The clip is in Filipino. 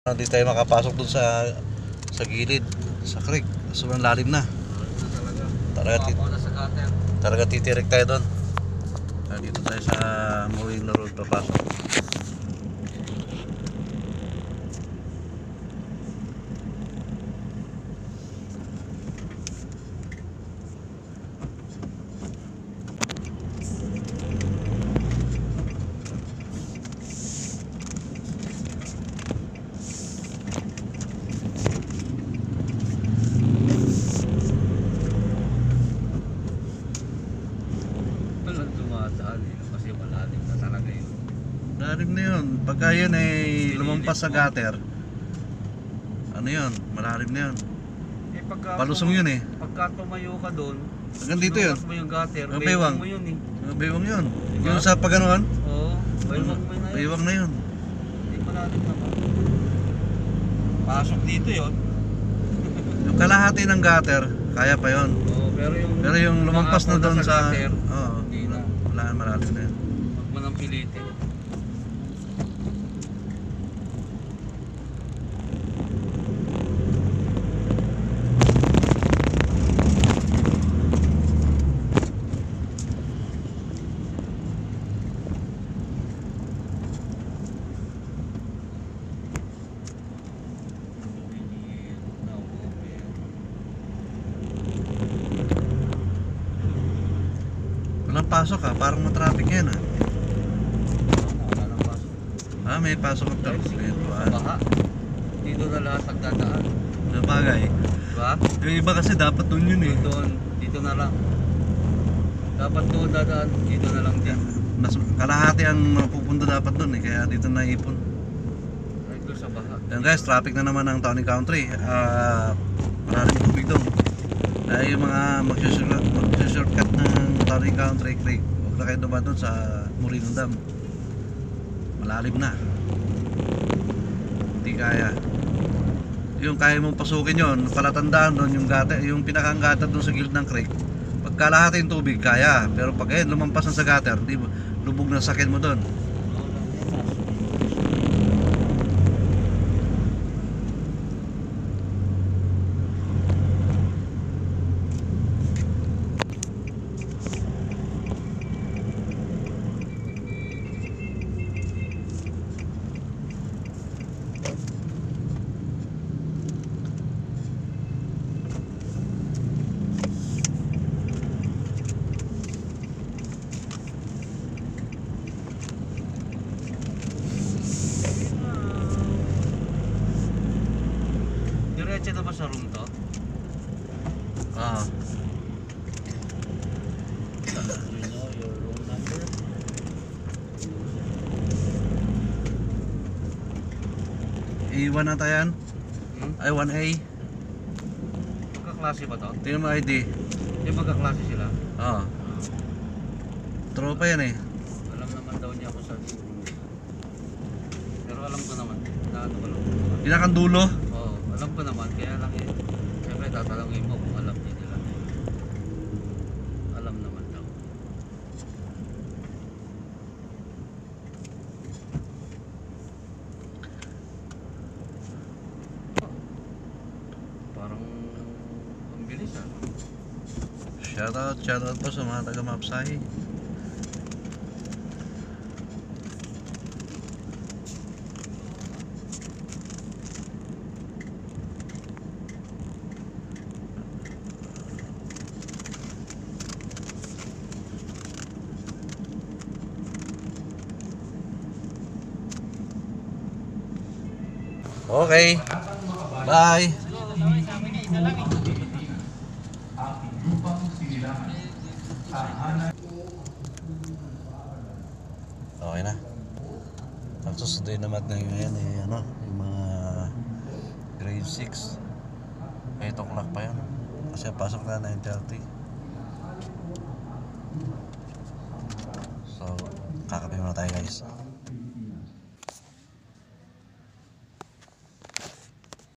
Hindi tayo makapasok dun sa gilid, sa creek. Sobrang lalim na. Talaga titirik tayo doon. Dito tayo sa Molino Road papasok. Malalim na yun. Pagka yun ay lumampas sa gutter, ano yun, malalim na yun. Palusong yun eh. Pagka tumayo ka doon, hanggang dito yun. mo yung gutter, Baywang mo yun eh. Baywang yun. Diba? Yung sa paganoan? Oo, baywang mo na yun. Baywang na yun. Hindi malalim naman. Pasok dito yun. Yung kalahati ng gutter, kaya pa yun. Oo, pero yung lumampas na doon sa gutter, hindi na. Wala, malalim na yun. Huwag mo nang pilitin. Walang pasok ha, parang matraffic yan ha. Wala nang pasok. May pasok ang truck. Baha. Dito na lahat nagdadaan. Nabagay. Diba? Yung iba kasi dapat doon yun eh. Dito na lang. Dapat doon dadaan, dito na lang din. Mas kalahati ang pupunta dapat doon eh, kaya dito na ipon. Right doon sa baha. Yan guys, traffic na naman ng Townie Country. Maraming tubig doon. Dahil yung mga mag-shortcut ng Townie Country Creek, huwag na kayo dumaan doon sa Molino Dam. Malalim na. Hindi kaya. Yung kaya mong pasukin yon, palatandaan doon yung gutter, yung pinakang gutter doon sa gilid ng creek. Pagkalahati yung tubig, kaya. Pero pag lumampas na sa gutter, di, lubog na sakyan mo doon. Diretso na ba sa room to? You know your room number? A1 na tayo yan? Ay, 1A. Magkaklase ba to? Tingnan mo ID. Hindi magkaklase sila? Tropa yan eh. Alam naman daw niya ako sa room. Pero alam ko naman na ano ko lang. Pinakandulo. Oo, alam ko naman. Kaya lang eh. Siyempre tatalangin mo kung alam niya nila. Alam naman daw. Parang ang bilis ah. Shoutout po sa mga taga-Mapsahi. Okay. Bye. Okay na. Ang susunduin naman ngayon yung mga grade 6. 8 o'clock pa yan. Kasi pasok na 9:30. So, kakape muna tayo guys.